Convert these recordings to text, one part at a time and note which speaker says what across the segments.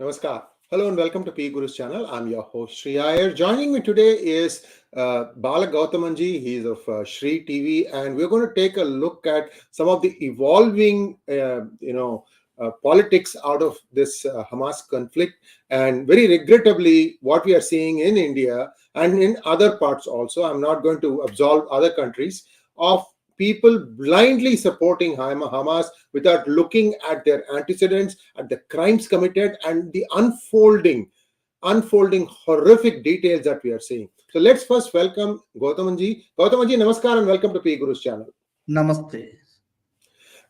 Speaker 1: Namaskar. Hello and welcome to �爾Guru's channel. I'm your host Sree Iyer. Joining me today is 𝗤𝗏𝗏 He's of Sree TV, and we're going to take a look at some of the evolving, politics out of this Hamas conflict, and very regrettably, what we are seeing in India and in other parts also. I'm not going to absolve other countries of people blindly supporting Hamas without looking at their antecedents, at the crimes committed, and the unfolding horrific details that we are seeing. So let's first welcome 𝗤𝗏𝗏. 𝗤𝗏𝗏, namaskar and welcome to �爾Guru's channel.
Speaker 2: Namaste.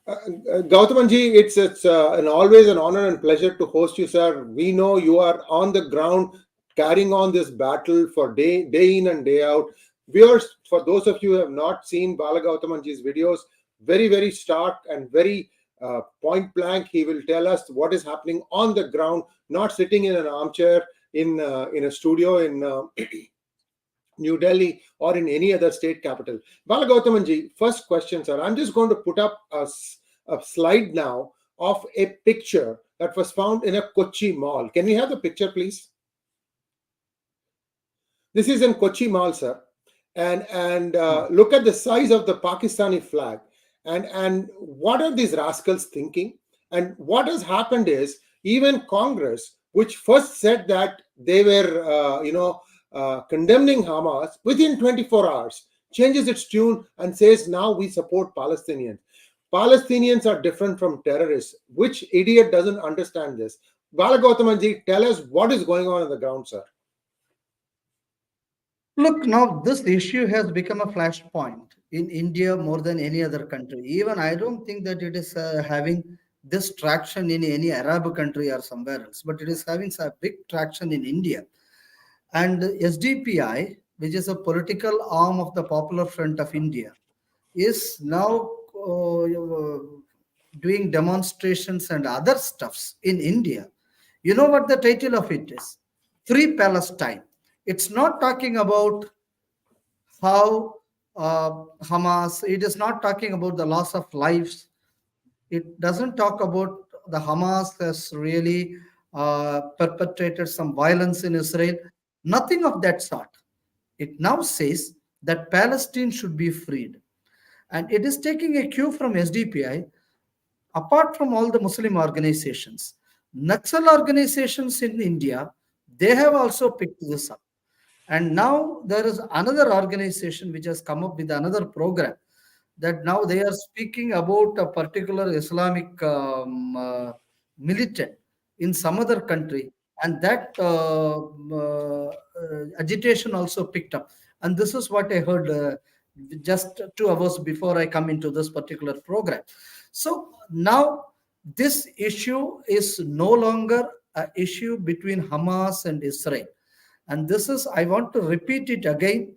Speaker 1: 𝗤𝗏𝗏, it's always an honor and pleasure to host you, sir. We know you are on the ground carrying on this battle for day in and day out. Viewers, for those of you who have not seen 𝗤𝗏𝗏's videos, very, very stark and very point blank, he will tell us what is happening on the ground, not sitting in an armchair in a studio in New Delhi or in any other state capital. 𝗤𝗏𝗏, first question, sir. I'm just going to put up a slide now of a picture that was found in a Kochi mall. Can we have the picture, please? This is in Kochi mall, sir. And look at the size of the Pakistani flag. And what are these rascals thinking? And what has happened is, even Congress, which first said that they were, condemning Hamas, within 24 hours, changes its tune and says, now we support Palestinians. Palestinians are different from terrorists. Which idiot doesn't understand this? 𝗤𝗏𝗏, tell us what is going on the ground, sir.
Speaker 2: Look, now this issue has become a flashpoint in India more than any other country. Even I don't think that it is having this traction in any Arab country or somewhere else, but it is having a big traction in India. And SDPI, which is a political arm of the Popular Front of India, is now doing demonstrations and other stuffs in India. You know what the title of it is? Free Palestine. It's not talking about how Hamas, it is not talking about the loss of lives. It doesn't talk about the Hamas has really perpetrated some violence in Israel. Nothing of that sort. It now says that Palestine should be freed. And it is taking a cue from SDPI, apart from all the Muslim organizations. Naxal organizations in India, they have also picked this up. And now there is another organization which has come up with another program that now they are speaking about a particular Islamic militant in some other country. And that agitation also picked up. And this is what I heard just 2 hours before I come into this particular program. So now this issue is no longer an issue between Hamas and Israel. And this is, I want to repeat it again.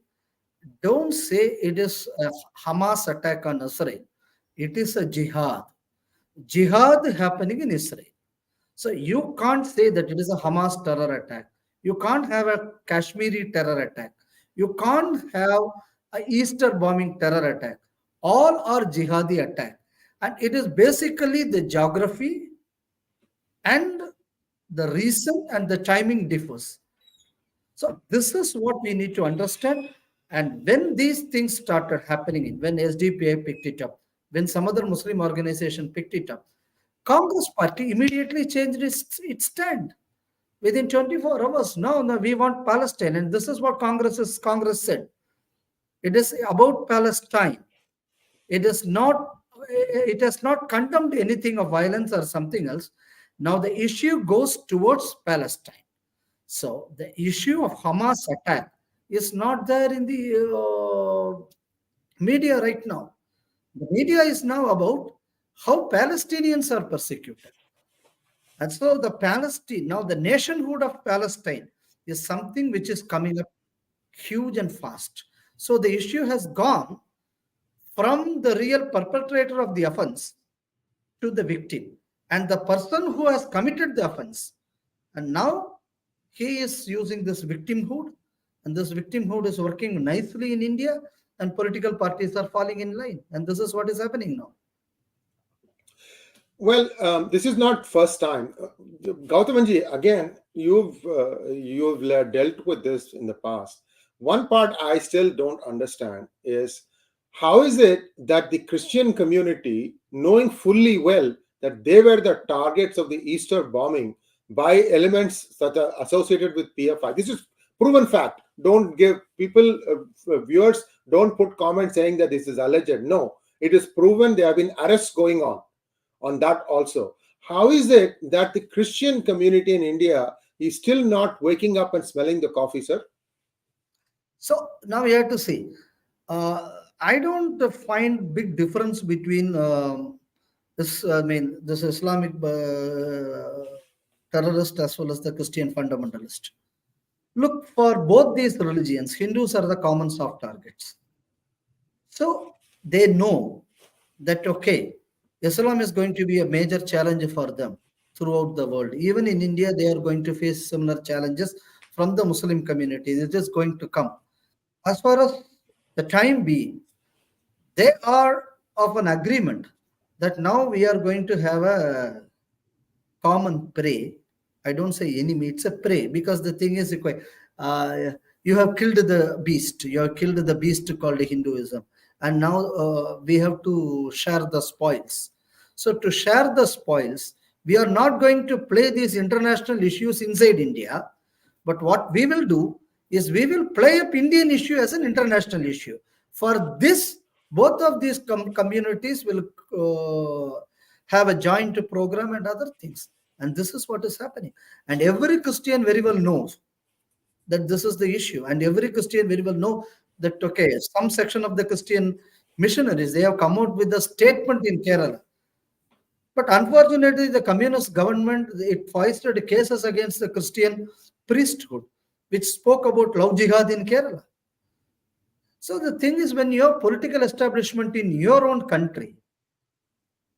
Speaker 2: Don't say it is a Hamas attack on Israel. It is a jihad. Jihad happening in Israel. So you can't say that it is a Hamas terror attack. You can't have a Kashmiri terror attack. You can't have an Easter bombing terror attack. All are jihadi attack. And it is basically the geography and the reason and the timing differs. So this is what we need to understand. And when these things started happening, when SDPI picked it up, when some other Muslim organization picked it up, Congress party immediately changed its stand. Within 24 hours, no, we want Palestine. And this is what Congress said. It is about Palestine. It has not condemned anything of violence or something else. Now the issue goes towards Palestine. So the issue of Hamas attack is not there in the media right now. The media is now about how Palestinians are persecuted. And so now the nationhood of Palestine is something which is coming up huge and fast. So the issue has gone from the real perpetrator of the offense to the victim and the person who has committed the offense. And now he is using this victimhood, and this victimhood is working nicely in India, and political parties are falling in line. And this is what is happening now.
Speaker 1: Well, this is not first time. Gautamji, again, you've dealt with this in the past. One part I still don't understand is how is it that the Christian community, knowing fully well that they were the targets of the Easter bombing by elements that are associated with PFI. This is proven fact. Don't give people, viewers, don't put comments saying that this is alleged. No, it is proven. There have been arrests going on that also. How is it that the Christian community in India is still not waking up and smelling the coffee, sir?
Speaker 2: So now we have to see. I don't find big difference between this. I mean, this Islamic terrorist as well as the Christian fundamentalist. Look, for both these religions, Hindus are the common soft targets. So they know that, okay, Islam is going to be a major challenge for them throughout the world. Even in India, they are going to face similar challenges from the Muslim community. It is going to come. As far as the time being, they are of an agreement that now we are going to have a common prey. I don't say enemy, it's a prey, because the thing is, you have killed the beast. You have killed the beast called Hinduism. And now we have to share the spoils. So to share the spoils, we are not going to play these international issues inside India. But what we will do is we will play up Indian issue as an international issue. For this, both of these communities will have a joint program and other things. And this is what is happening. And every Christian very well knows that this is the issue. And every Christian very well know that, okay, some section of the Christian missionaries, they have come out with a statement in Kerala. But unfortunately, the communist government, it foisted cases against the Christian priesthood, which spoke about love jihad in Kerala. So the thing is, when you have political establishment in your own country,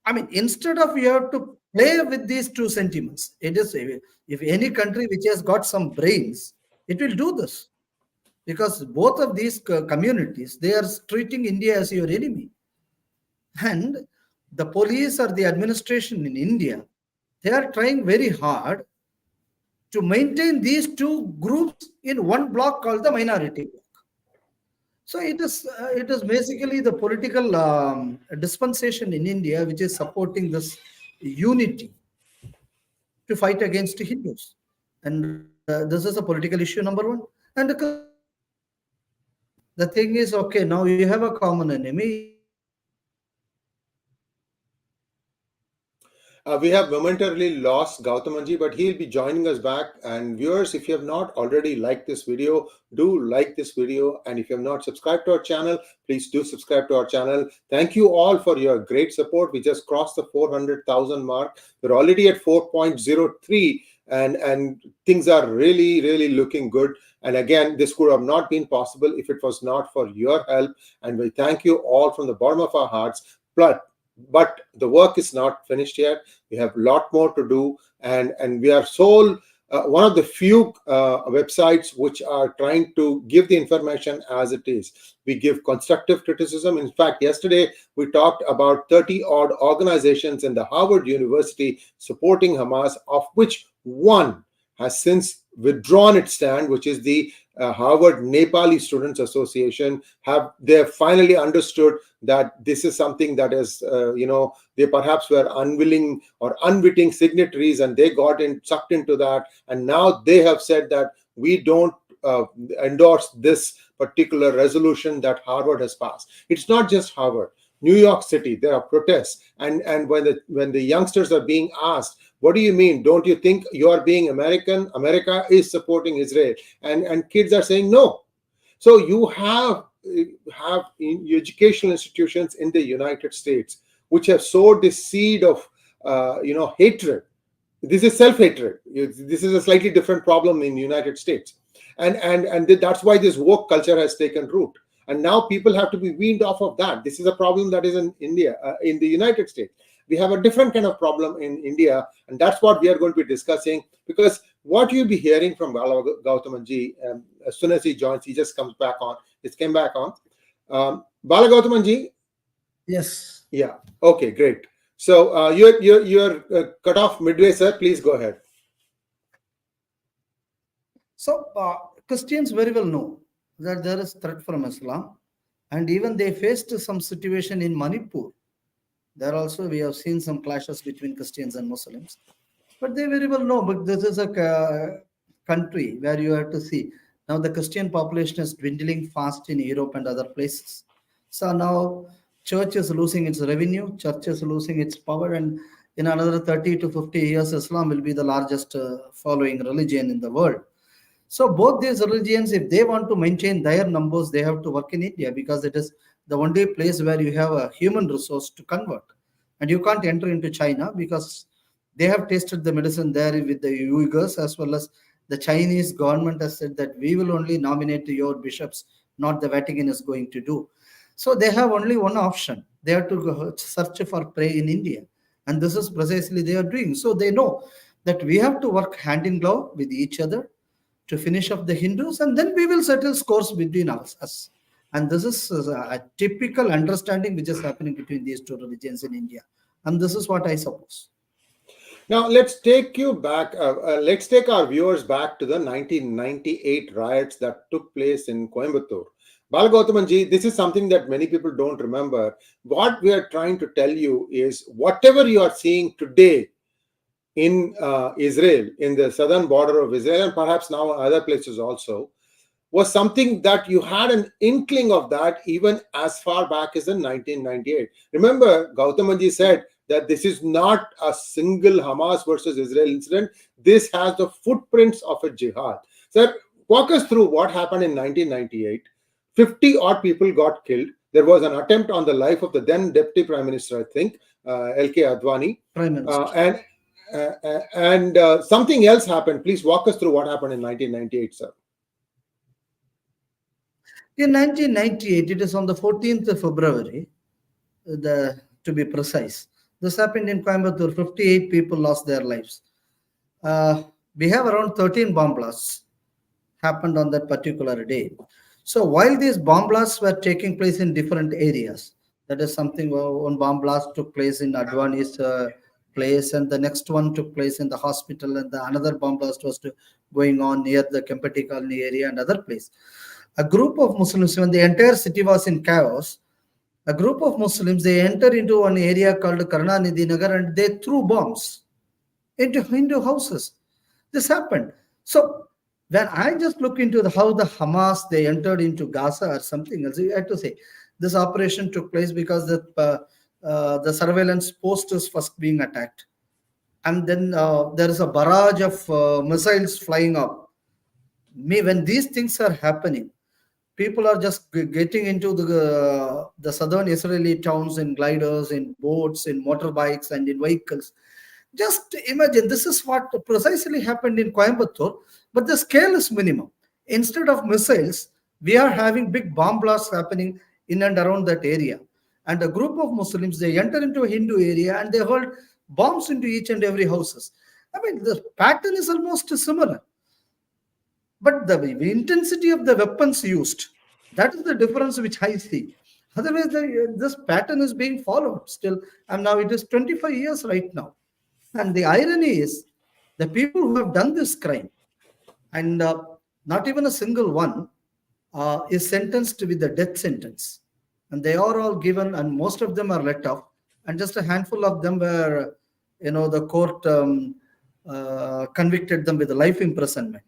Speaker 2: I mean, instead of you have to play with these two sentiments, it is, if any country which has got some brains, it will do this. Because both of these communities, they are treating India as your enemy. And the police or the administration in India, they are trying very hard to maintain these two groups in one block called the minority bloc. So it is basically the political dispensation in India which is supporting this unity to fight against Hindus. And this is a political issue, number one. And the thing is, okay, now you have a common enemy.
Speaker 1: We have momentarily lost Gautamji, but he'll be joining us back. And viewers, if you have not already liked this video, do like this video. And if you have not subscribed to our channel, please do subscribe to our channel. Thank you all for your great support. We just crossed the 400,000 mark. We're already at 4.03, and things are really, really looking good. And again, this could have not been possible if it was not for your help. And we thank you all from the bottom of our hearts. But the work is not finished yet. We have a lot more to do, and we are one of the few websites which are trying to give the information as it is. We give constructive criticism. In fact, yesterday we talked about 30-odd organizations in the Harvard University supporting Hamas, of which one has since withdrawn its stand, which is the Harvard Nepali Students Association. They have finally understood that this is something that is, they perhaps were unwilling or unwitting signatories, and they got sucked into that. And now they have said that we don't endorse this particular resolution that Harvard has passed. It's not just Harvard. New York City, there are protests. And when the youngsters are being asked, what do you mean? Don't you think you are being American? America is supporting Israel. And kids are saying no. So you have educational institutions in the United States which have sowed this seed of hatred. This is self-hatred. This is a slightly different problem in the United States. And that's why this woke culture has taken root. And now people have to be weaned off of that. This is a problem that is in India, in the United States. We have a different kind of problem in India, and that's what we are going to be discussing. Because what you'll be hearing from Bala Gautamji, as soon as he joins, he just comes back on. It came back on. Bala Gautamji?
Speaker 2: Yes.
Speaker 1: Yeah. Okay, great. So you're cut off midway, sir. Please go ahead.
Speaker 2: So Christians very well know that there is threat from Islam, and even they faced some situation in Manipur. There also we have seen some clashes between Christians and Muslims, but they very well know. But this is a country where you have to see now the Christian population is dwindling fast in Europe and other places. So now church is losing its revenue, church is losing its power, and in another 30 to 50 years, Islam will be the largest following religion in the world. So both these religions, if they want to maintain their numbers, they have to work in India because it is the only place where you have a human resource to convert. And you can't enter into China because they have tasted the medicine there with the Uyghurs, as well as the Chinese government has said that we will only nominate your bishops, not the Vatican is going to do. So they have only one option. They have to go search for prey in India. And this is precisely they are doing. So they know that we have to work hand in glove with each other to finish up the Hindus, and then we will settle scores between us. And this is a typical understanding which is happening between these two religions in India. And this is what I suppose.
Speaker 1: Now, let's take you back. Let's take our viewers back to the 1998 riots that took place in Coimbatore. 𝗏𝗏𝗏, this is something that many people don't remember. What we are trying to tell you is whatever you are seeing today in Israel, in the southern border of Israel, and perhaps now other places also, was something that you had an inkling of that even as far back as in 1998. Remember, 𝗏𝗏𝗏 said that this is not a single Hamas versus Israel incident. This has the footprints of a jihad. Sir, walk us through what happened in 1998. 50 odd people got killed. There was an attempt on the life of the then Deputy Prime Minister, I think, 𝗟𝗃𝗏𝗏 Advani.
Speaker 2: Prime Minister.
Speaker 1: And something else happened. Please walk us through what happened in 1998, sir.
Speaker 2: In 1998, it is on the 14th of February, to be precise. This happened in Coimbatore. 58 people lost their lives. We have around 13 bomb blasts happened on that particular day. So while these bomb blasts were taking place in different areas, that is something, one bomb blast took place in Advani's place, and the next one took place in the hospital, and the another bomb blast was going on near the 𝗥𝗘𝗙𝗧 area and other place. A group of Muslims, when the entire city was in chaos, a group of Muslims, they entered into an area called Karunanidhi Nagar and they threw bombs into houses. This happened. So when I just look into how the Hamas, they entered into Gaza or something else, I have to say this operation took place because the surveillance post is first being attacked. And then there is a barrage of missiles flying up. When these things are happening, people are just getting into the southern Israeli towns in gliders, in boats, in motorbikes, and in vehicles. Just imagine, this is what precisely happened in Coimbatore, but the scale is minimum. Instead of missiles, we are having big bomb blasts happening in and around that area. And a group of Muslims, they enter into a Hindu area and they hurl bombs into each and every houses. I mean, the pattern is almost similar. But the intensity of the weapons used, that is the difference which I see. Otherwise, this pattern is being followed still. And now it is 25 years right now. And the irony is, the people who have done this crime, and not even a single one is sentenced with the death sentence. And they are all given, and most of them are let off. And just a handful of them were, the court convicted them with life imprisonment.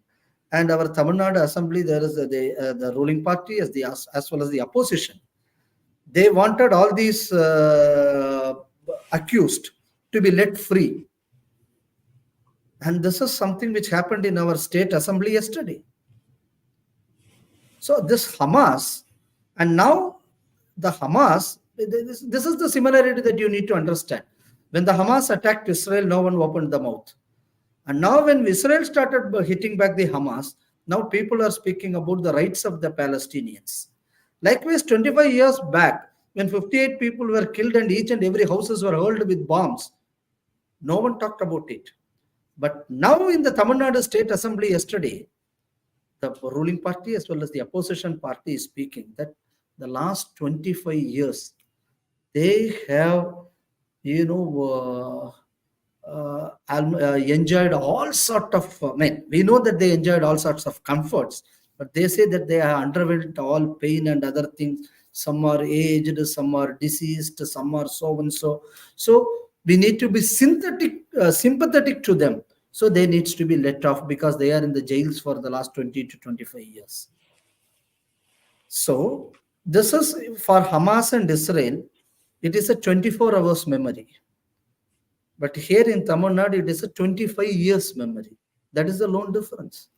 Speaker 2: And our Tamil Nadu Assembly, there is the ruling party as well as the opposition. They wanted all these accused to be let free. And this is something which happened in our state assembly yesterday. So this Hamas, and now the Hamas, this is the similarity that you need to understand. When the Hamas attacked Israel, no one opened the mouth. And now when Israel started hitting back the Hamas, now people are speaking about the rights of the Palestinians. Likewise, 25 years back, when 58 people were killed and each and every houses were hurled with bombs, no one talked about it. But now in the Tamil Nadu State Assembly yesterday, the ruling party as well as the opposition party is speaking that the last 25 years, they have, enjoyed all sort of, we know that they enjoyed all sorts of comforts, but they say that they have underwent all pain and other things. Some are aged, some are deceased, some are so and so. So we need to be sympathetic to them. So they needs to be let off because they are in the jails for the last 20 to 25 years. So this is for Hamas and Israel. It is a 24 hours memory. But here in Tamil Nadu, it is a 25 years memory. That is the lone difference.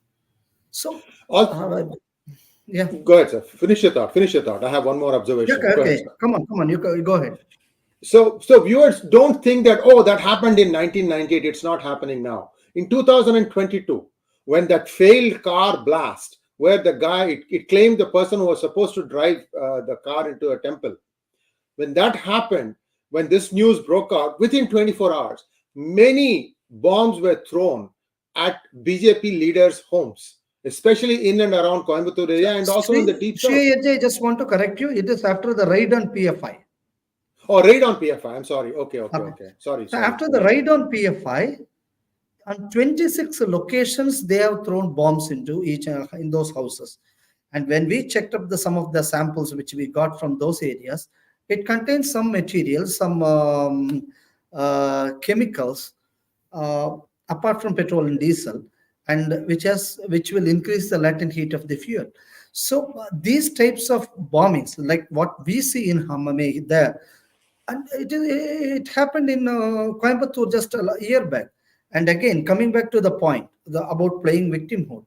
Speaker 2: So, yeah.
Speaker 1: Go ahead, sir. Finish your thought. I have one more observation.
Speaker 2: Okay.
Speaker 1: Go ahead,
Speaker 2: Come on. You go ahead.
Speaker 1: So viewers, don't think that, that happened in 1998. It's not happening now. In 2022, when that failed car blast, where the guy, it claimed the person who was supposed to drive the car into a temple, when that happened, when this news broke out, within 24 hours, many bombs were thrown at BJP leaders' homes, especially in and around Coimbatore area and also in the deep south.
Speaker 2: I just want to correct you. It is after the raid on PFI.
Speaker 1: Oh, raid on PFI. I'm sorry. Okay. Sorry.
Speaker 2: After the raid on PFI, on 26 locations, they have thrown bombs into in those houses. And when we checked up some of the samples which we got from those areas, it contains some materials, some chemicals, apart from petrol and diesel, and which will increase the latent heat of the fuel. So these types of bombings, like what we see in Hamame there, and it happened in Coimbatore just a year back. And again, coming back to the point about playing victimhood.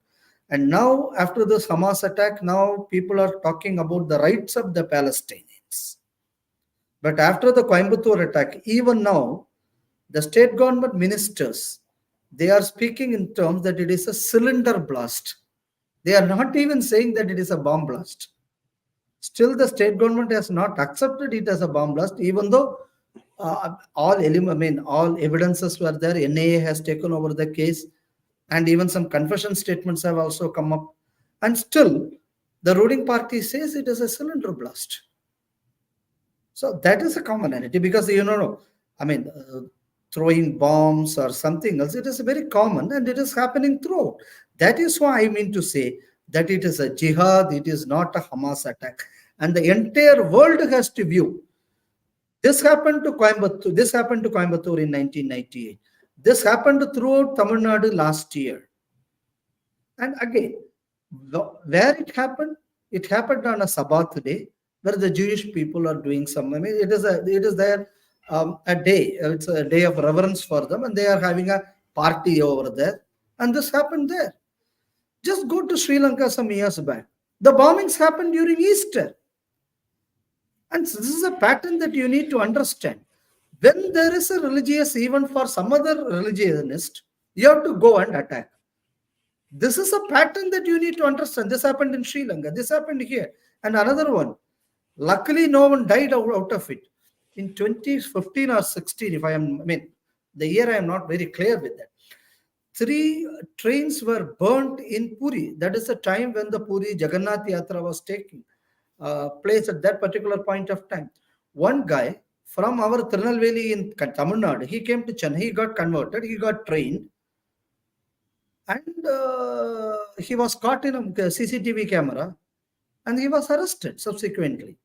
Speaker 2: And now, after this Hamas attack, now people are talking about the rights of the Palestinians. But after the Coimbatore attack, even now, the state government ministers, they are speaking in terms that it is a cylinder blast. They are not even saying that it is a bomb blast. Still, the state government has not accepted it as a bomb blast, even though all evidences were there. NIA has taken over the case, and even some confession statements have also come up. And still, the ruling party says it is a cylinder blast. So that is a commonality because, throwing bombs or something else, it is very common and it is happening throughout. That is why I mean to say that it is a jihad, it is not a Hamas attack. And the entire world has to view. This happened to Coimbatore in 1998. This happened throughout Tamil Nadu last year. And again, where it happened on a Sabbath day, where the Jewish people are doing some. It is their a day. It's a day of reverence for them, and they are having a party over there. And this happened there. Just go to Sri Lanka some years back. The bombings happened during Easter. And this is a pattern that you need to understand. When there is a religious event for some other religionist, you have to go and attack. This is a pattern that you need to understand. This happened in Sri Lanka. This happened here. And another one. Luckily, no one died out of it. In 2015 or 16, the year I am not very clear with that. 3 trains were burnt in Puri. That is the time when the Puri Jagannath Yatra was taking place at that particular point of time. One guy from our Tirunelveli in Tamil Nadu, he came to Chennai, he got converted, he got trained, and he was caught in a CCTV camera, and he was arrested subsequently.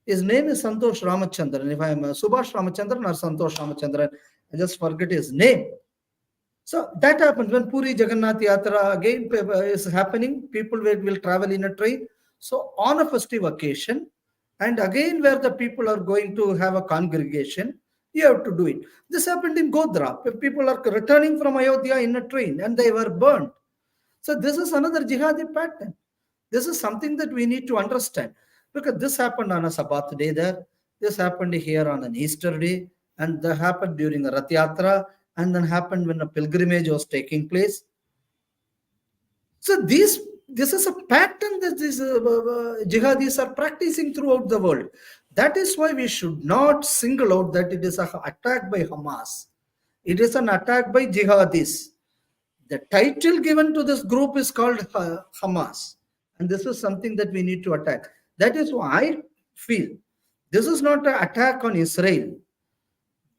Speaker 2: His name is Santosh Ramachandran. If I am Subhash Ramachandran or Santosh Ramachandran, I just forget his name. So that happens when Puri Jagannath Yatra again is happening. People will travel in a train. So on a festive occasion, and again where the people are going to have a congregation, you have to do it. This happened in Godhra. People are returning from Ayodhya in a train and they were burnt. So this is another jihadi pattern. This is something that we need to understand. Because this happened on a Sabbath day there. This happened here on an Easter day. And that happened during a Rath Yatra. And then happened when a pilgrimage was taking place. So this is a pattern that these jihadis are practicing throughout the world. That is why we should not single out that it is an attack by Hamas. It is an attack by jihadis. The title given to this group is called Hamas. And this is something that we need to attack. That is why I feel this is not an attack on Israel.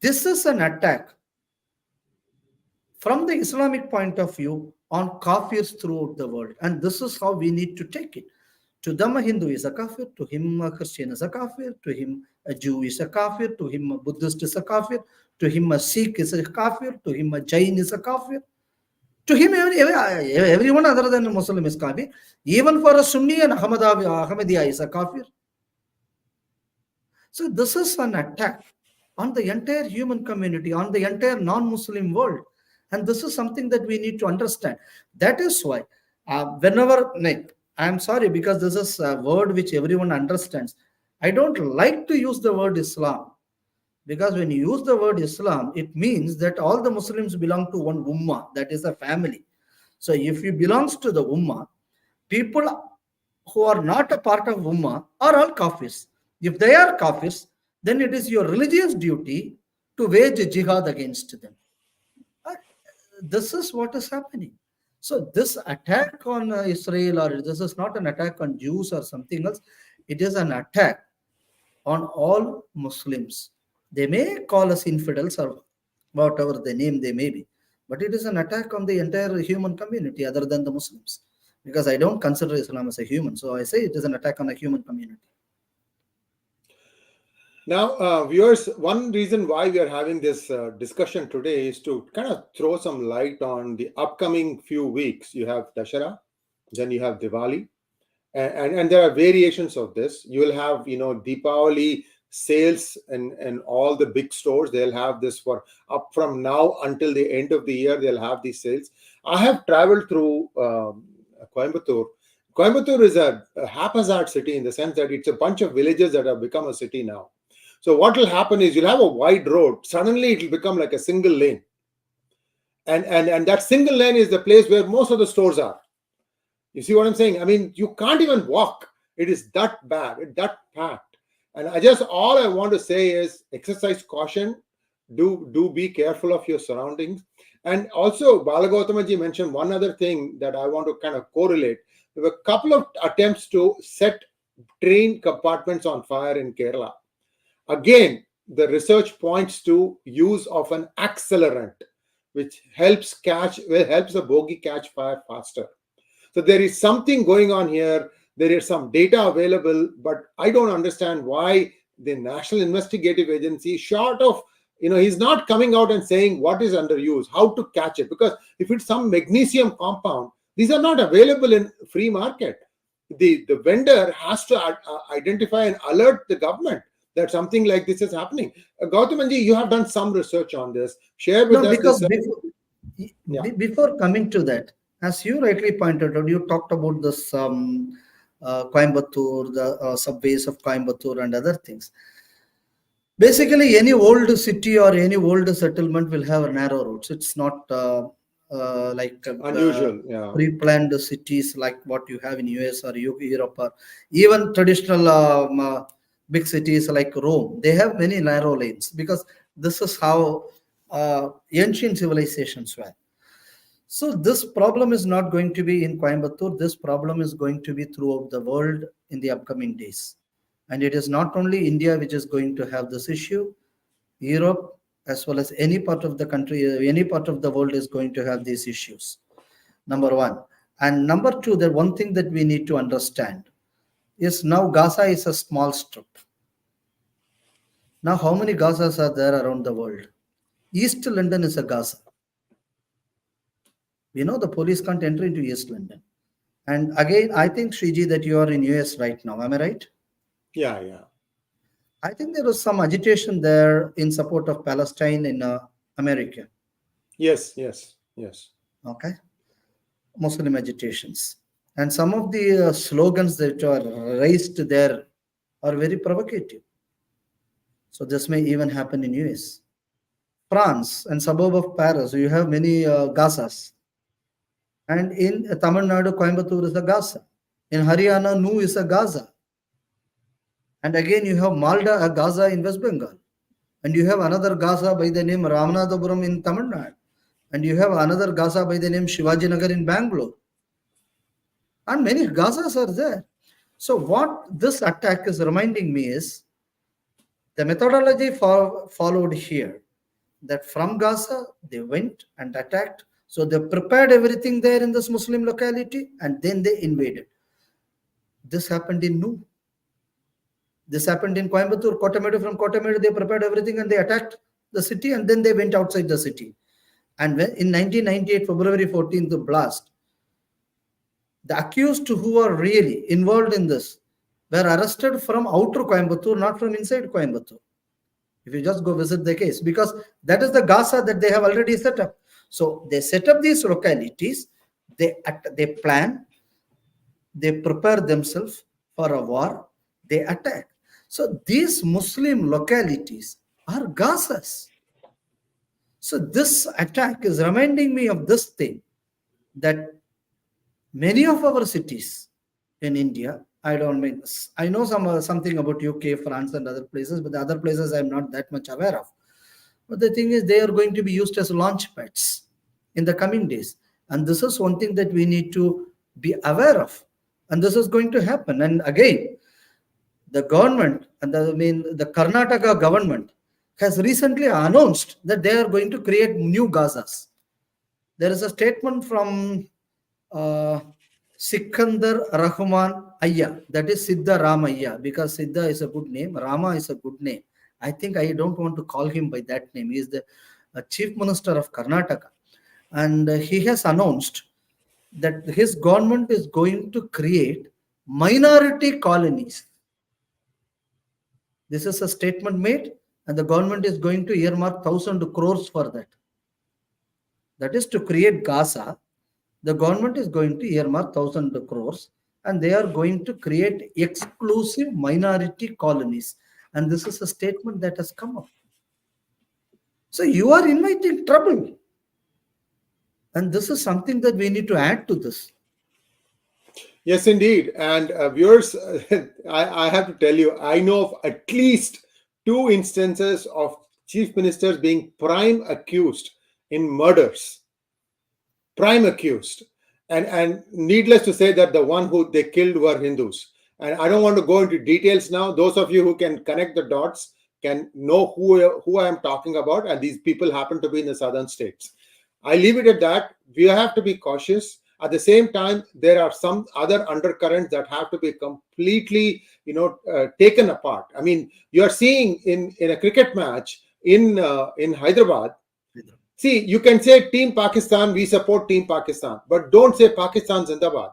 Speaker 2: This is an attack from the Islamic point of view on kafirs throughout the world. And this is how we need to take it. To them, a Hindu is a kafir, to him, a Christian is a kafir, to him, a Jew is a kafir, to him, a Buddhist is a kafir, to him, a Sikh is a kafir, to him, a Jain is a kafir. To him, everyone other than a Muslim is kafir. Even for a Sunni and Ahmadiyya is a kafir. So this is an attack on the entire human community, on the entire non-Muslim world. And this is something that we need to understand. That is why whenever, I'm sorry, because this is a word which everyone understands. I don't like to use the word Islam. Because when you use the word Islam, it means that all the Muslims belong to one ummah, that is a family. So if you belong to the ummah, people who are not a part of ummah are all kafirs. If they are kafirs, then it is your religious duty to wage jihad against them. This is what is happening. So this attack on Israel, or this is not an attack on Jews or something else. It is an attack on all Muslims. They may call us infidels or whatever the name they may be, but it is an attack on the entire human community other than the Muslims. Because I don't consider Islam as a human. So I say it is an attack on a human community.
Speaker 1: Now, viewers, one reason why we are having this discussion today is to kind of throw some light on the upcoming few weeks. You have Dussehra, then you have Diwali, and there are variations of this. You will have, Deepawali sales and all the big stores. They'll have this for up from now until the end of the year. They'll have these sales. I have traveled through Coimbatore. Coimbatore is a haphazard city in the sense that it's a bunch of villages that have become a city now. So what will happen is you'll have a wide road. Suddenly it will become like a single lane. And that single lane is the place where most of the stores are. You see what I'm saying? I mean, you can't even walk. It is that bad, that packed. And all I want to say is exercise caution. Do be careful of your surroundings. And also, 𝗏𝗏 mentioned one other thing that I want to kind of correlate. There were a couple of attempts to set train compartments on fire in Kerala. Again, the research points to use of an accelerant, which helps the bogie catch fire faster. So there is something going on here. There is some data available, but I don't understand why the National Investigative Agency, short of, he's not coming out and saying what is under use, how to catch it. Because if it's some magnesium compound, these are not available in free market. The vendor has to identify and alert the government that something like this is happening. 𝗏𝗏, you have done some research on this. Share with us.
Speaker 2: Because before coming to that, as you rightly pointed out, you talked about this Coimbatore, the subways of Coimbatore and other things. Basically, any old city or any old settlement will have narrow roads. It's not like
Speaker 1: unusual,
Speaker 2: pre-planned cities like what you have in US or Europe, or even traditional big cities like Rome. They have many narrow lanes because this is how ancient civilizations were. So this problem is not going to be in Coimbatore. This problem is going to be throughout the world in the upcoming days. And it is not only India which is going to have this issue. Europe, as well as any part of the country, any part of the world is going to have these issues. Number one. And number two, the one thing that we need to understand is now Gaza is a small strip. Now, how many Gazas are there around the world? East London is a Gaza. We know the police can't enter into East London. And again, I think, Sree, that you are in US right now. Am I right?
Speaker 1: Yeah.
Speaker 2: I think there was some agitation there in support of Palestine in America.
Speaker 1: Yes.
Speaker 2: Okay. Muslim agitations. And some of the slogans that are raised there are very provocative. So this may even happen in US. France and suburb of Paris, you have many Gazas. And in Tamil Nadu, Coimbatore is a Gaza. In Haryana, Nu is a Gaza. And again, you have Malda, a Gaza in West Bengal. And you have another Gaza by the name Ramanathapuram in Tamil Nadu. And you have another Gaza by the name Shivajinagar in Bangalore. And many Gazas are there. So what this attack is reminding me is the methodology followed here that from Gaza, they went and attacked. So they prepared everything there in this Muslim locality, and then they invaded. This happened in Nu. This happened in Coimbatore, 𝗏𝗏𝗏𝗏. From 𝗏𝗏𝗏𝗏, they prepared everything and they attacked the city, and then they went outside the city. And when, in 1998, February 14th, the blast, the accused who are really involved in this were arrested from outer Coimbatore, not from inside Coimbatore. If you just go visit the case, because that is the Gaza that they have already set up. So they set up these localities, they plan, they prepare themselves for a war, they attack. So these Muslim localities are Gazas. So this attack is reminding me of this thing, that many of our cities in India, I know something about UK, France and other places, but the other places I'm not that much aware of. But the thing is, they are going to be used as launch pads in the coming days. And this is one thing that we need to be aware of. And this is going to happen. And again, the government, and the Karnataka government has recently announced that they are going to create new Gazas. There is a statement from Sikandar Rahman Ayya, that is Siddha Ramayya, because Siddha is a good name, Rama is a good name. I think I don't want to call him by that name. He is the Chief Minister of Karnataka. And he has announced that his government is going to create minority colonies. This is a statement made, and the government is going to earmark 1,000 crores for that. That is to create Gaza. The government is going to earmark 1,000 crores, and they are going to create exclusive minority colonies. And this is a statement that has come up. So you are inviting trouble. And this is something that we need to add to this.
Speaker 1: Yes, indeed. And viewers, I have to tell you, I know of at least 2 instances of chief ministers being prime accused in murders. Prime accused. And needless to say that the one who they killed were Hindus. And I don't want to go into details now. Those of you who can connect the dots can know who I am talking about. And these people happen to be in the southern states. I leave it at that. We have to be cautious. At the same time, there are some other undercurrents that have to be completely, taken apart. I mean, you are seeing in a cricket match in Hyderabad. See, you can say Team Pakistan, we support Team Pakistan, but don't say Pakistan Zindabad.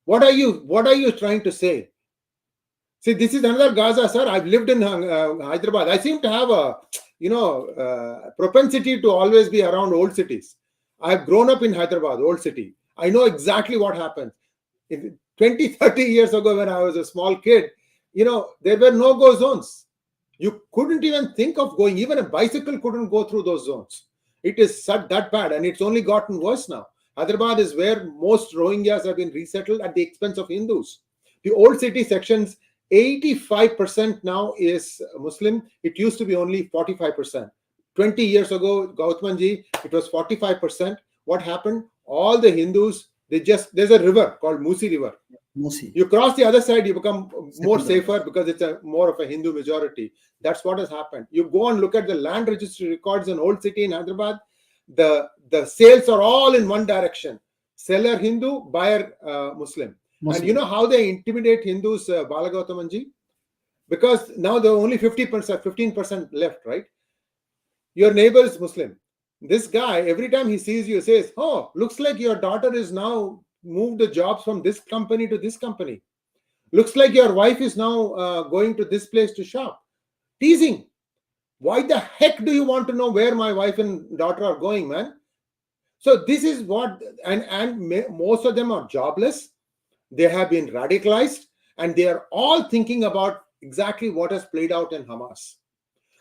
Speaker 1: What are you trying to say? See, this is another Gaza, sir. I've lived in Hyderabad. I seem to have a propensity to always be around old cities. I've grown up in Hyderabad, old city. I know exactly what happened. 20, 30 years ago when I was a small kid, there were no-go zones. You couldn't even think of going. Even a bicycle couldn't go through those zones. It is that bad, and it's only gotten worse now. Hyderabad is where most Rohingyas have been resettled at the expense of Hindus. The old city sections, 85% now is Muslim. It used to be only 45%. 20 years ago, 𝗏𝗏𝗏, it was 45%. What happened? All the Hindus, there's a river called 𝗏𝗏𝗏𝗏 River. You cross the other side, you become more safer because it's more of a Hindu majority. That's what has happened. You go and look at the land registry records in old city in Hyderabad. The sales are all in one direction. Seller Hindu, buyer Muslim. And you know how they intimidate Hindus, 𝗏𝗏𝗏𝗏? Because now there are only 15% left, right? Your neighbor is Muslim. This guy, every time he sees you, says, "Oh, looks like your daughter is now moved the jobs from this company to this company. Looks like your wife is now going to this place to shop." Teasing. Why the heck do you want to know where my wife and daughter are going, man? So this is what, and most of them are jobless. They have been radicalized, and they are all thinking about exactly what has played out in Hamas.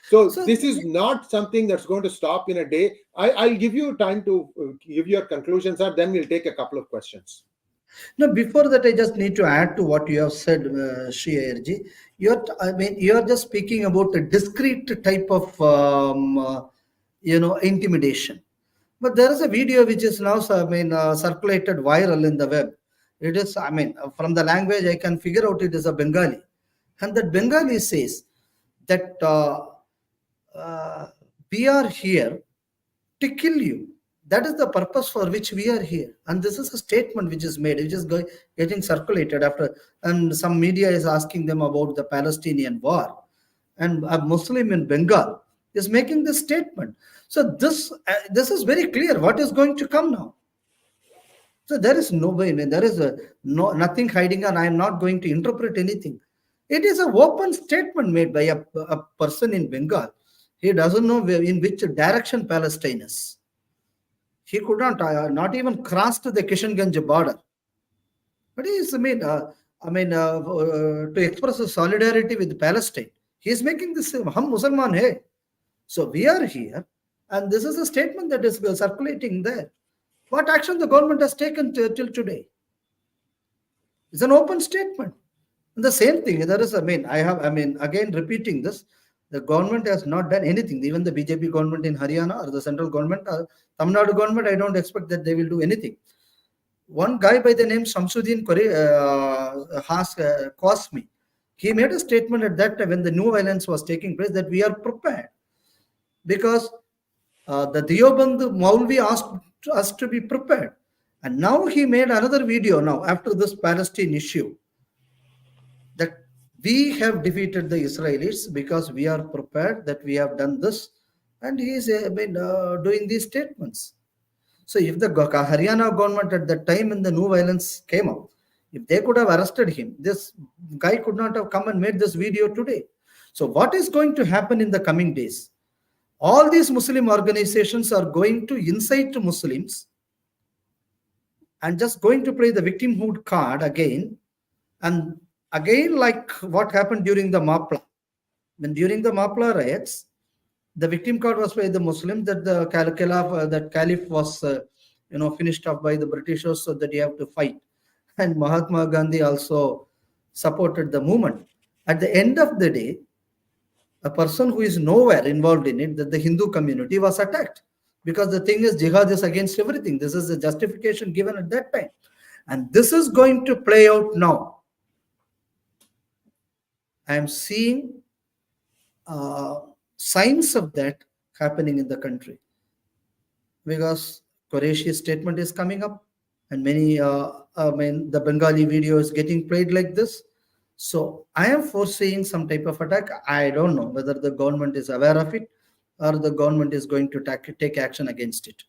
Speaker 1: So this is not something that's going to stop in a day. I'll give you time to give your conclusions, sir. Then we'll take a couple of questions.
Speaker 2: No, before that, I just need to add to what you have said, Sree Iyer ji. You're just speaking about a discrete type of, intimidation. But there is a video which is now, circulated viral in the web. It is, from the language I can figure out it is a Bengali, and that Bengali says that we are here to kill you. That is the purpose for which we are here. And this is a statement which is made, which is getting circulated after, and some media is asking them about the Palestinian war. And a Muslim in Bengal is making this statement. So this is very clear what is going to come now. So there is no way, there is nothing hiding, and I am not going to interpret anything. It is an open statement made by a person in Bengal. He doesn't know in which direction Palestine is. He could not even cross to the Kishanganj border. But he is, to express a solidarity with Palestine. He is making this, Hum Musalman hai. So we are here, and this is a statement that is circulating there. What action the government has taken till today? It's an open statement. And the same thing, there is, again repeating this, the government has not done anything. Even the BJP government in Haryana or the central government, Tamil Nadu government, I don't expect that they will do anything. One guy by the name Shamsuddin Qasmi, he made a statement at that time when the new violence was taking place that we are prepared. Because the Deoband Maulvi asked us to be prepared. And now he made another video now after this Palestine issue that we have defeated the Israelis because we are prepared, that we have done this. And he is doing these statements. So if the Haryana government at that time when the new violence came up, if they could have arrested him, this guy could not have come and made this video today. So what is going to happen in the coming days? All these Muslim organizations are going to incite Muslims and just going to play the victimhood card again. And again, like what happened during the Mapla. When during the Mapla riots, the victim card was by the Muslims that the caliph was finished off by the Britishers, so that you have to fight. And Mahatma Gandhi also supported the movement. At the end of the day, a person who is nowhere involved in it, that the Hindu community was attacked. Because the thing is, jihad is against everything. This is the justification given at that time. And this is going to play out now. I am seeing signs of that happening in the country. Because 𝗠𝗏𝗏 statement is coming up. And many, the Bengali video is getting played like this. So I am foreseeing some type of attack. I don't know whether the government is aware of it or the government is going to take action against it.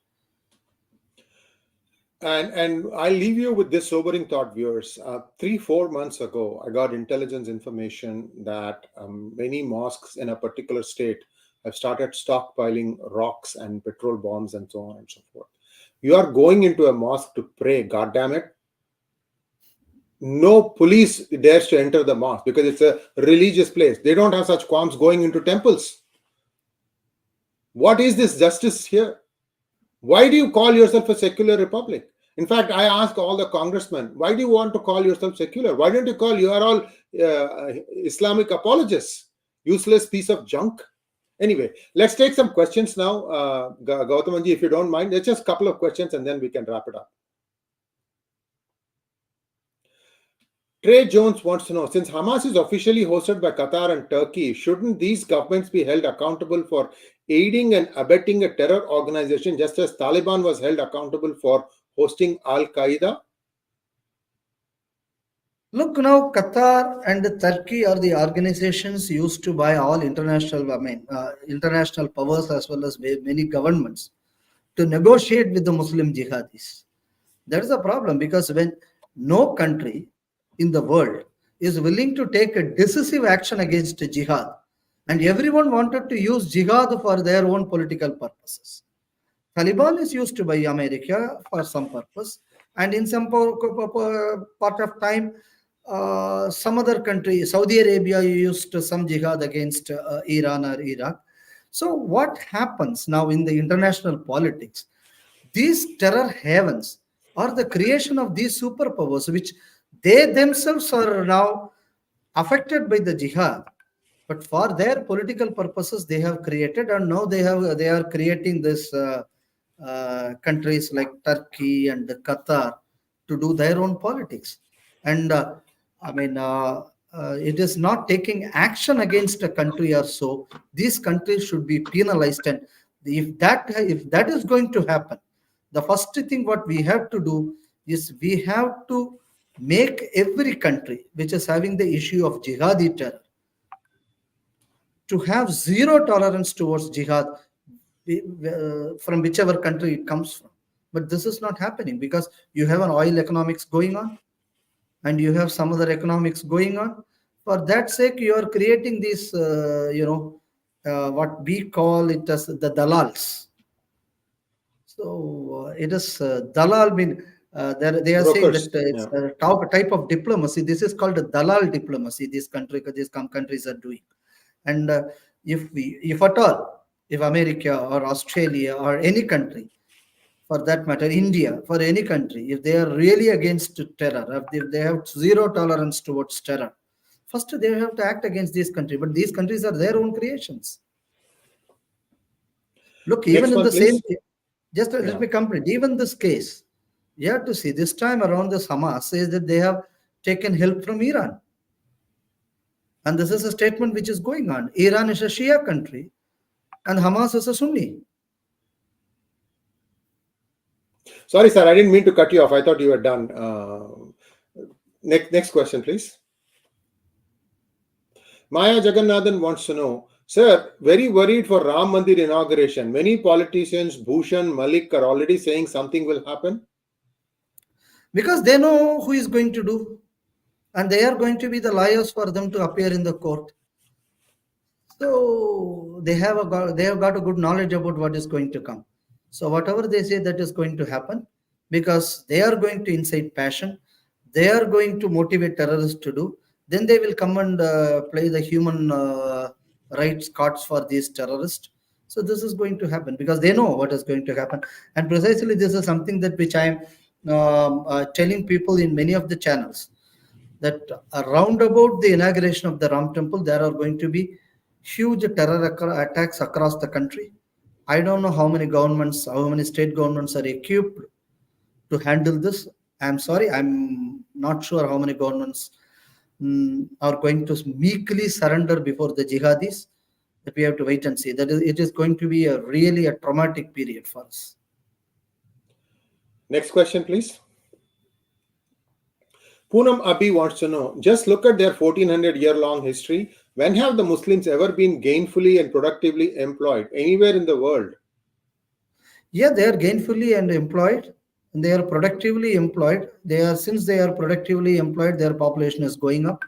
Speaker 1: And I'll leave you with this sobering thought, viewers. 3-4 months ago, I got intelligence information that many mosques in a particular state have started stockpiling rocks and petrol bombs and so on and so forth. You are going into a mosque to pray, God damn it. No police dares to enter the mosque because it's a religious place. They don't have such qualms going into temples. What is this justice here? Why do you call yourself a secular republic? In fact, I ask all the congressmen, why do you want to call yourself secular? Why don't you call you are all Islamic apologists? Useless piece of junk. Anyway, let's take some questions now. Gautam ji, if you don't mind, it's just a couple of questions and then we can wrap it up. Trey Jones wants to know, since Hamas is officially hosted by Qatar and Turkey, shouldn't these governments be held accountable for aiding and abetting a terror organization, just as Taliban was held accountable for hosting Al-Qaeda?
Speaker 2: Look, now Qatar and Turkey are the organizations used to by all international powers as well as many governments to negotiate with the Muslim jihadis. That is a problem, because when no country in the world is willing to take a decisive action against jihad, and everyone wanted to use jihad for their own political purposes. Taliban is used by America for some purpose, and in some part of time, some other country, Saudi Arabia, used some jihad against Iran or Iraq. So what happens now in the international politics? These terror havens are the creation of these superpowers, which they themselves are now affected by the jihad, but for their political purposes they have created, and now they are creating this countries like Turkey and Qatar to do their own politics. And it is not taking action against a country or so. These countries should be penalized, and If that is going to happen, the first thing what we have to do is we have to make every country which is having the issue of jihadi terror to have zero tolerance towards jihad from whichever country it comes from. But this is not happening because you have an oil economics going on and you have some other economics going on. For that sake, you are creating these, what we call it as the dalals. So it is dalal mean they are saying
Speaker 1: Brokers.
Speaker 2: that it's a type of diplomacy. This is called a dalal diplomacy. These countries are doing. And if at all, if America or Australia or any country, for that matter, India, for any country, if they are really against terror, if they have zero tolerance towards terror, first they have to act against these countries. But these countries are their own creations. Look, even
Speaker 1: Next
Speaker 2: in
Speaker 1: one,
Speaker 2: the
Speaker 1: please.
Speaker 2: same, just let me complete. Even this case, you have to see this time around, this Hamas says that they have taken help from Iran. And this is a statement which is going on. Iran is a Shia country and Hamas is a Sunni.
Speaker 1: Sorry, sir, I didn't mean to cut you off. I thought you were done. Next question, please. Maya Jagannathan wants to know, sir, very worried for Ram Mandir inauguration. Many politicians, Bhushan, Malik, are already saying something will happen.
Speaker 2: Because they know who is going to do. And they are going to be the lawyers for them to appear in the court. So they have got a good knowledge about what is going to come. So whatever they say, that is going to happen, because they are going to incite passion. They are going to motivate terrorists to do. Then they will come and play the human rights cards for these terrorists. So this is going to happen because they know what is going to happen. And precisely this is something that which I am telling people in many of the channels, that around about the inauguration of the Ram temple, there are going to be huge terror attacks across the country. I don't know how many governments, how many state governments are equipped to handle this. I'm sorry, I'm not sure how many governments are going to meekly surrender before the jihadis. That we have to wait and see. That is, it is going to be really a traumatic period for us.
Speaker 1: Next question, please. Poonam Abhi wants to know, just look at their 1400-year-long history. When have the Muslims ever been gainfully and productively employed anywhere in the world?
Speaker 2: Yeah, they are gainfully and employed. And they are productively employed. Since they are productively employed, their population is going up.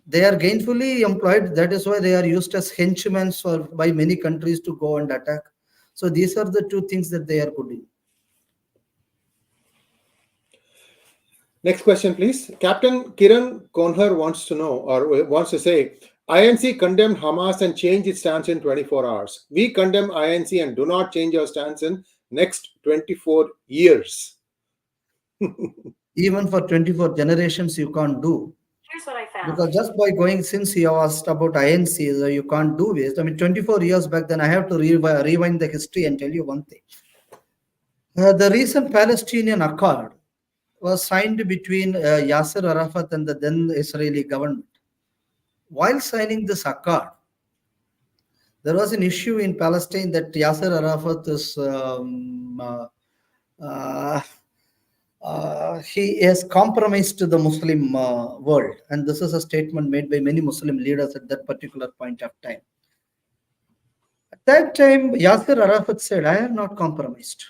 Speaker 2: They are gainfully employed. That is why they are used as henchmen by many countries to go and attack. So these are the two things that they are doing.
Speaker 1: Next question, please. Captain Kiran Konhar wants to know, or wants to say, INC condemned Hamas and changed its stance in 24 hours. We condemn INC and do not change our stance in next 24 years.
Speaker 2: Even for 24 generations, you can't do.
Speaker 3: Here's what I found.
Speaker 2: Because just by going, since you asked about INC, so you can't do this. I mean, 24 years back, then I have to rewind the history and tell you one thing. The recent Palestinian Accord was signed between Yasser Arafat and the then Israeli government. While signing this accord, there was an issue in Palestine that Yasser Arafat is he has compromised the Muslim world, and this is a statement made by many Muslim leaders at that particular point of time. At that time, Yasser Arafat said, I have not compromised.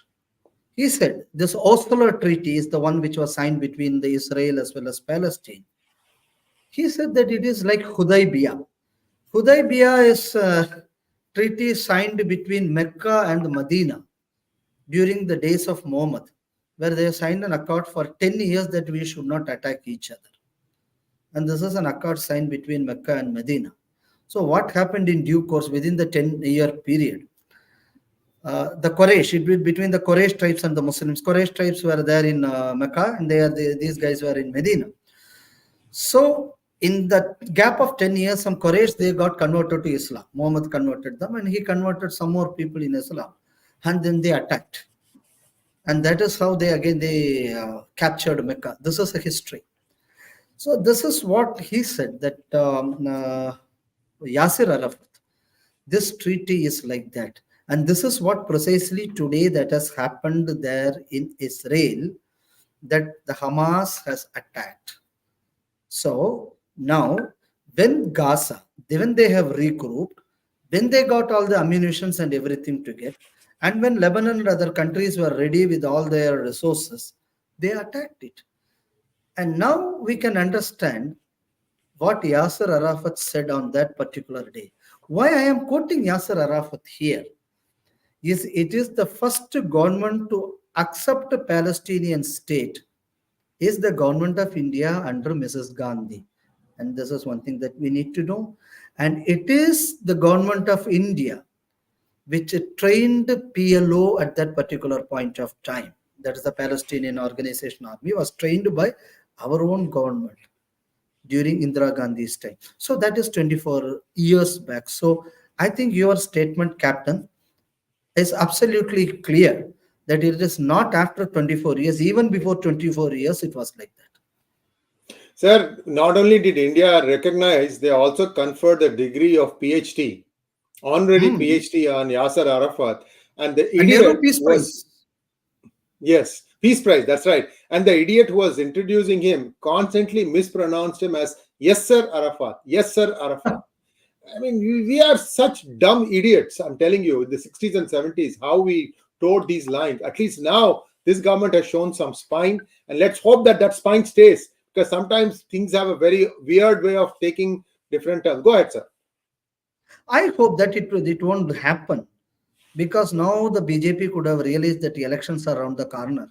Speaker 2: He said, this Oslo Treaty is the one which was signed between the Israel as well as Palestine. He said that it is like 𝗤𝗣𝗍𝗍. 𝗤𝗤𝗍𝗍 is a treaty signed between Mecca and Medina during the days of Muhammad, where they signed an accord for 10 years that we should not attack each other. And this is an accord signed between Mecca and Medina. So what happened in due course within the 10-year period? The Quraysh, between the Quraysh tribes and the Muslims. Quraysh tribes were there in Mecca, and these guys were in Medina. So in the gap of 10 years, some Quraysh, they got converted to Islam. Muhammad converted them, and he converted some more people in Islam. And then they attacked. And that is how they captured Mecca. This is a history. So this is what he said, that Yasser Arafat, this treaty is like that. And this is what precisely today that has happened there in Israel, that the Hamas has attacked. So now, when Gaza, when they have regrouped, when they got all the ammunitions and everything to get, and when Lebanon and other countries were ready with all their resources, they attacked it. And now we can understand what Yasser Arafat said on that particular day. Why I am quoting Yasser Arafat here is it is the first government to accept a Palestinian state is the government of India under Mrs. Gandhi. And this is one thing that we need to know. And it is the government of India which trained PLO at that particular point of time. That is the Palestinian Organization Army was trained by our own government during Indira Gandhi's time. So that is 24 years back. So I think your statement, Captain, is absolutely clear that it is not after 24 years, even before 24 years, it was like that.
Speaker 1: Sir, not only did India recognize, they also conferred the degree of PhD, honorary PhD on Yasser Arafat. And the idiot
Speaker 2: Peace Prize.
Speaker 1: Yes, Peace Prize, that's right. And the idiot who was introducing him constantly mispronounced him as Yasser Arafat, Yasser Arafat. I mean, we are such dumb idiots, I'm telling you, in the 60s and 70s, how we towed these lines. At least now, this government has shown some spine, and let's hope that that spine stays, because sometimes things have a very weird way of taking different turns. Go ahead, sir.
Speaker 2: I hope that it won't happen, because now the BJP could have realized that the elections are around the corner,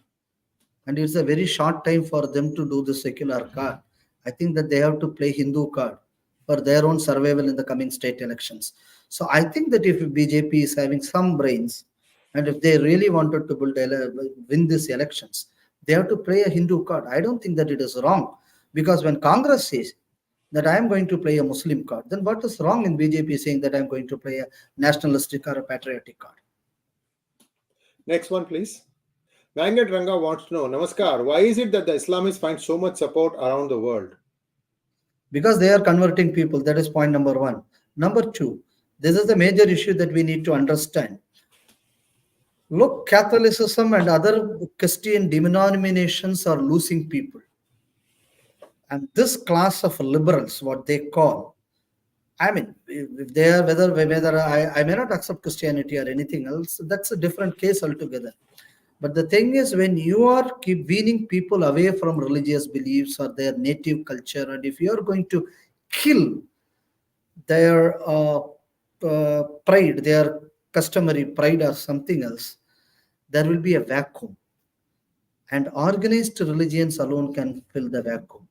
Speaker 2: and it's a very short time for them to do the secular card. I think that they have to play Hindu card for their own survival in the coming state elections. So I think that if BJP is having some brains, and if they really wanted to win these elections, they have to play a Hindu card. I don't think that it is wrong, because when Congress says that I am going to play a Muslim card, then what is wrong in BJP saying that I am going to play a nationalistic or a patriotic card?
Speaker 1: Next one, please. Venkat Ranga wants to know, Namaskar, why is it that the Islamists find so much support around the world?
Speaker 2: Because they are converting people. That is point number one. Number two, this is the major issue that we need to understand. Look, Catholicism and other Christian denominations are losing people. And this class of liberals, what they call, I mean, if they are, whether I may not accept Christianity or anything else, that's a different case altogether. But the thing is, when you are keep weaning people away from religious beliefs or their native culture, and if you are going to kill their pride, their customary pride or something else, there will be a vacuum. And organized religions alone can fill the vacuum.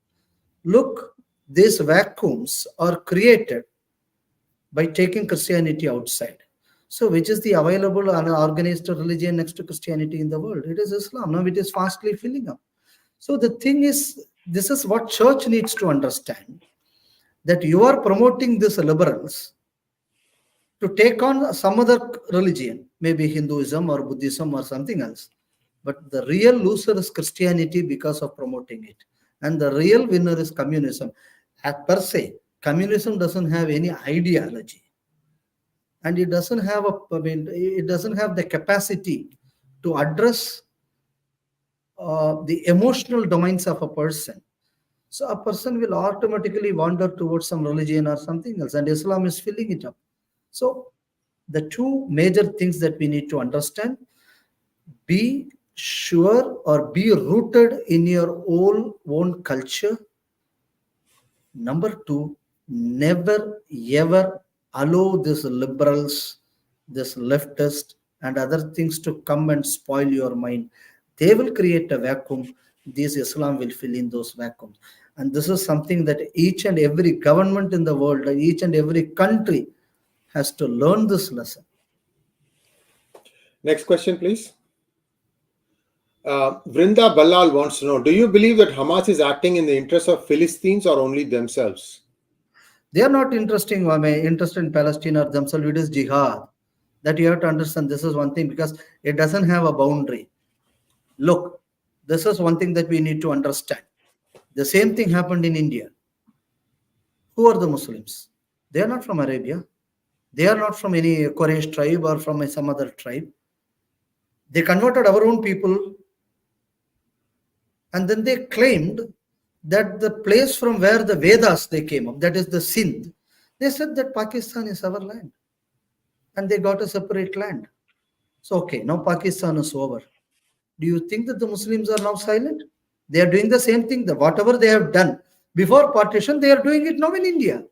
Speaker 2: Look, these vacuums are created by taking Christianity outside. So which is the available and organized religion next to Christianity in the world? It is Islam. Now it is fastly filling up. So the thing is, this is what church needs to understand, that you are promoting these liberals to take on some other religion, maybe Hinduism or Buddhism or something else. But the real loser is Christianity because of promoting it. And the real winner is communism. Per se, communism doesn't have any ideology. And it doesn't have it doesn't have the capacity to address the emotional domains of a person. So a person will automatically wander towards some religion or something else, and Islam is filling it up. So the two major things that we need to understand: be sure or be rooted in your own culture. Number two, never ever allow these liberals, this leftist and other things to come and spoil your mind. They will create a vacuum. This Islam will fill in those vacuums. And this is something that each and every government in the world, each and every country has to learn this lesson.
Speaker 1: Next question, please. Vrinda Ballal wants to know, do you believe that Hamas is acting in the interest of Philistines or only themselves?
Speaker 2: They are not interested in Palestine or themselves. It is jihad. That you have to understand. This is one thing, because it doesn't have a boundary. Look, this is one thing that we need to understand. The same thing happened in India. Who are the Muslims? They are not from Arabia. They are not from any Quraysh tribe or from some other tribe. They converted our own people, and then they claimed that the place from where the Vedas they came up, that is the Sindh, they said that Pakistan is our land, and they got a separate land. So okay, now Pakistan is over. Do you think that the Muslims are now silent? They are doing the same thing. That whatever they have done before partition, they are doing it now in India.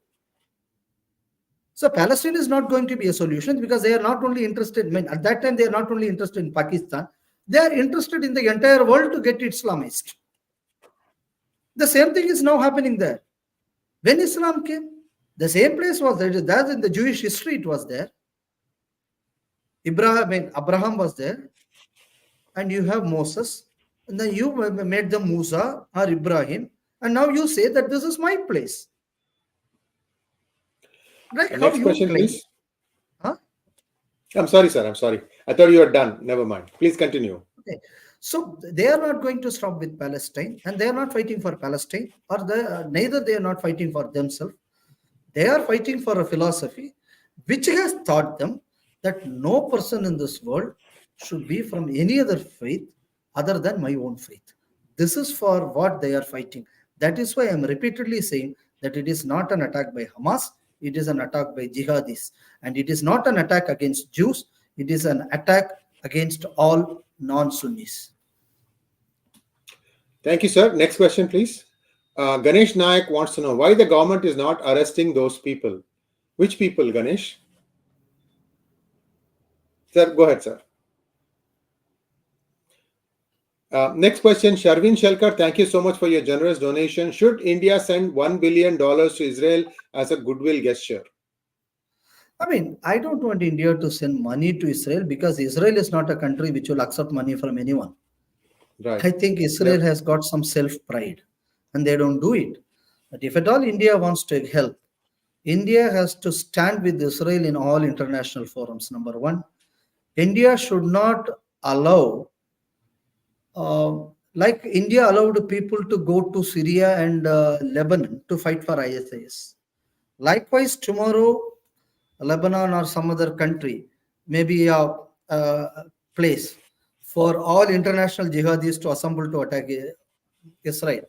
Speaker 2: So Palestine is not going to be a solution, because they are not only interested, I mean, at that time they are not only interested in Pakistan, they are interested in the entire world to get Islamized. The same thing is now happening there. When Islam came, the same place was there. That in the Jewish history it was there. Abraham was there, and you have Moses, and then you made them Musa or Ibrahim, and now you say that this is my place. Right?
Speaker 1: Next question, please.
Speaker 2: Huh?
Speaker 1: I'm sorry, sir. I'm sorry. I thought you were done. Never mind. Please continue.
Speaker 2: Okay. So they are not going to stop with Palestine, and they are not fighting for Palestine, or neither they are not fighting for themselves. They are fighting for a philosophy which has taught them that no person in this world should be from any other faith other than my own faith. This is for what they are fighting. That is why I am repeatedly saying that it is not an attack by Hamas, it is an attack by jihadis. And it is not an attack against Jews, it is an attack against all non-Sunnis.
Speaker 1: Thank you, sir. Next question, please. Ganesh Nayak wants to know why the government is not arresting those people. Which people, Ganesh? Sir, go ahead, sir. Next question, Sharvin Shelkar, thank you so much for your generous donation. Should India send $1 billion to Israel as a goodwill gesture?
Speaker 2: I mean, I don't want India to send money to Israel, because Israel is not a country which will accept money from anyone.
Speaker 1: Right.
Speaker 2: I think Israel has got some self-pride, and they don't do it. But if at all India wants to help, India has to stand with Israel in all international forums. Number one, India should not allow, like India allowed people to go to Syria and Lebanon to fight for ISIS. Likewise, tomorrow, Lebanon or some other country, maybe a place for all international jihadis to assemble to attack Israel.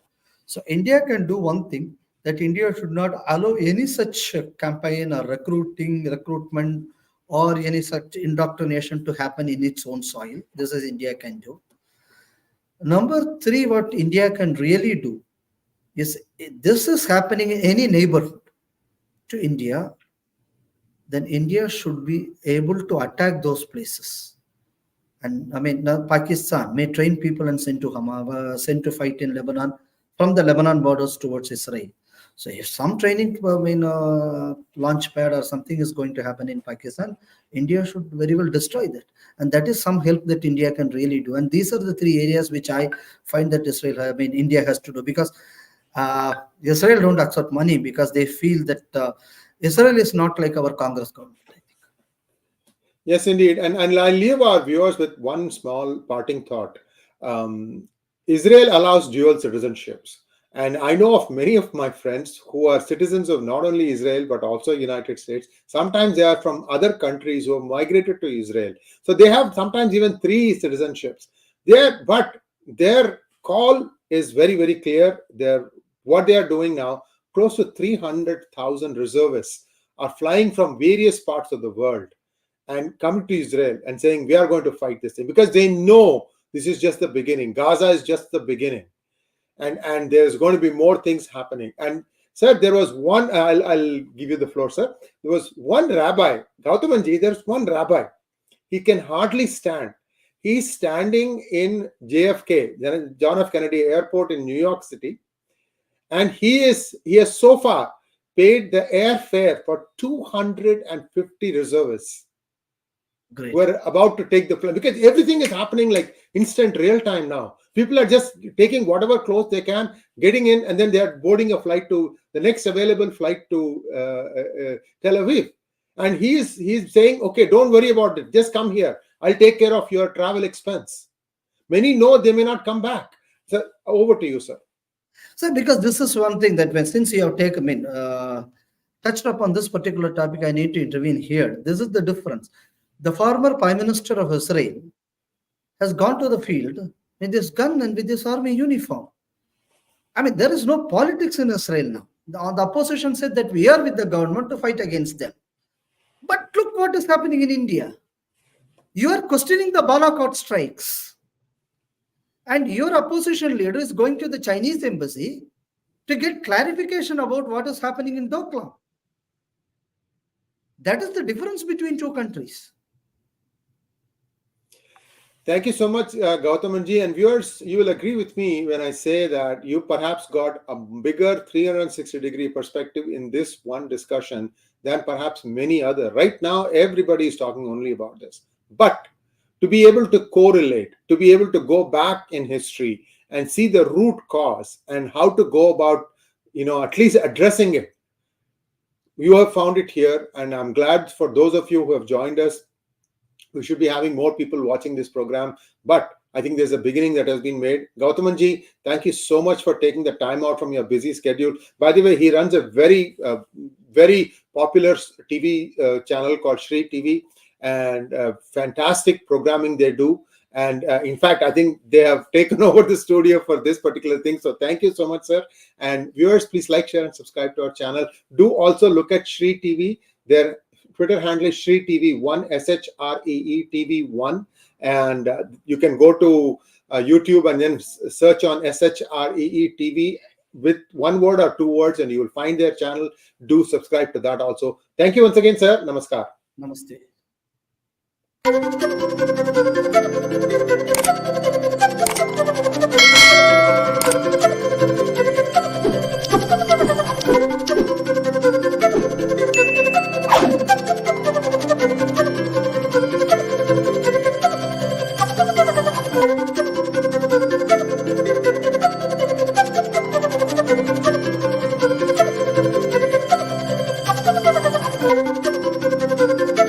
Speaker 2: So India can do one thing, that India should not allow any such campaign or recruitment or any such indoctrination to happen in its own soil. This is India can do. Number three, what India can really do is, this is happening in any neighborhood to India, then India should be able to attack those places. And I mean, now Pakistan may train people and send to Hamas, send to fight in Lebanon, from the Lebanon borders towards Israel. So if some training, launch pad or something is going to happen in Pakistan, India should very well destroy that. And that is some help that India can really do. And these are the three areas which I find that India has to do, because Israel don't accept money, because they feel that Israel is not like our Congress government.
Speaker 1: Yes, indeed. And I'll leave our viewers with one small parting thought. Israel allows dual citizenships. And I know of many of my friends who are citizens of not only Israel, but also United States. Sometimes they are from other countries who have migrated to Israel. So they have sometimes even 3 citizenships. But their call is very, very clear. What they are doing now, close to 300,000 reservists are flying from various parts of the world and coming to Israel and saying, we are going to fight this thing, because they know this is just the beginning. Gaza is just the beginning. And there's going to be more things happening. And sir, there was one, I'll give you the floor, sir. There was one rabbi, 𝗥𝗘𝗙𝗪, there's one rabbi. He can hardly stand. He's standing in JFK, John F. Kennedy Airport in New York City. And he has so far paid the airfare for 250 reservists.
Speaker 2: Great.
Speaker 1: We're about to take the flight, because everything is happening like instant real time now. People are just taking whatever clothes they can, getting in, and then they are boarding a flight to the next available flight to Tel Aviv. And he's saying, okay, don't worry about it. Just come here. I'll take care of your travel expense. Many know they may not come back. So over to you, sir.
Speaker 2: So because this is one thing that since you have taken, touched upon this particular topic, I need to intervene here. This is the difference. The former Prime Minister of Israel has gone to the field with his gun and with his army uniform. I mean, there is no politics in Israel now. The opposition said that we are with the government to fight against them. But look what is happening in India. You are questioning the Balakot strikes. And your opposition leader is going to the Chinese embassy to get clarification about what is happening in Doklam. That is the difference between two countries.
Speaker 1: Thank you so much, 𝗤𝗏𝗻𝗔. And viewers, you will agree with me when I say that you perhaps got a bigger 360-degree perspective in this one discussion than perhaps many other. Right now, everybody is talking only about this. But to be able to correlate, to be able to go back in history and see the root cause and how to go about, at least addressing it, you have found it here. And I'm glad for those of you who have joined us. We should be having more people watching this program, but I think there's a beginning that has been made. 𝗤𝗏𝗻𝗔, thank you so much for taking the time out from your busy schedule. By the way, he runs a very, very popular TV channel called Sree TV, and fantastic programming they do. And in fact, I think they have taken over the studio for this particular thing. So thank you so much, sir. And viewers, please like, share, and subscribe to our channel. Do also look at Sree TV. Their Twitter handle is Sree TV1, 𝗪𝗓𝗍𝗍 TV1, and you can go to YouTube and then search on 𝗪𝗓𝗍𝗍 TV with one word or two words, and you will find their channel. Do subscribe to that also. Thank you once again, sir. Namaskar.
Speaker 2: Namaste.